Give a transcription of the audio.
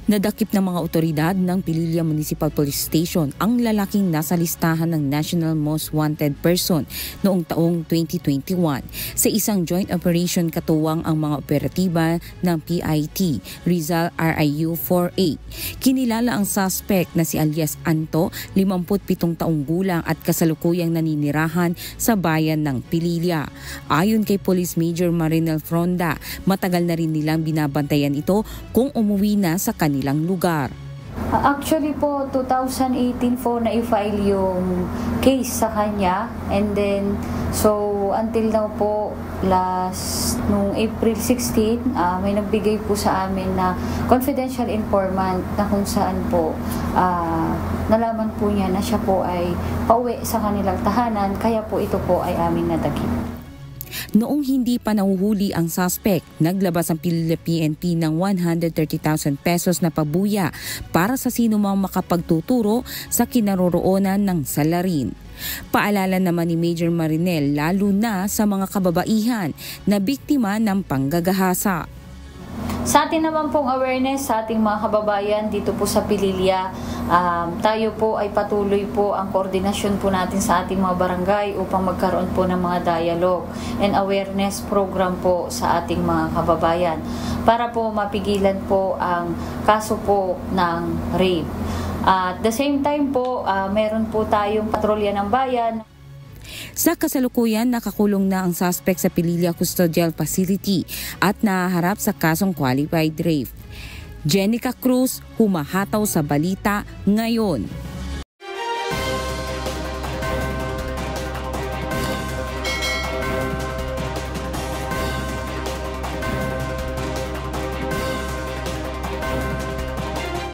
Nadakip ng mga otoridad ng Pililla Municipal Police Station ang lalaking nasa listahan ng National Most Wanted Person noong taong 2021 sa isang joint operation katuwang ang mga operatiba ng PIT, Rizal RIU 4A. Kinilala ang suspect na si alias Anto, 57 taong gulang at kasalukuyang naninirahan sa bayan ng Pililla. Ayon kay Police Major Marinel Fronda, matagal na rin nilang binabantayan ito kung umuwi na sa kanilang lugar. Actually po, 2018 po na-file yung case sa kanya, and then so until now po, nung April 16, may nagbigay po sa amin na confidential informant na kung saan po nalaman po niya na siya po ay pauwi sa kanilang tahanan, kaya po ito po ay aming nadakip. Noong hindi pa nahuhuli ang suspect, naglabas ang Pililla PNP ng 130,000 pesos na pabuya para sa sinumang makapagtuturo sa kinaroroonan ng salarin. Paalala naman ni Major Marinel lalo na sa mga kababaihan na biktima ng panggagahasa. Sa atin naman pong awareness sa ating mga kababayan dito po sa Pililla, tayo po ay patuloy po ang koordinasyon po natin sa ating mga barangay upang magkaroon po ng mga dialogue and awareness program po sa ating mga kababayan para po mapigilan po ang kaso po ng rape. At the same time po, meron po tayong patrolya ng bayan. Sa kasalukuyan, nakakulong na ang suspect sa Pililla Custodial Facility at nahaharap sa kasong qualified rape. Jenica Cruz, humahataw sa balita ngayon.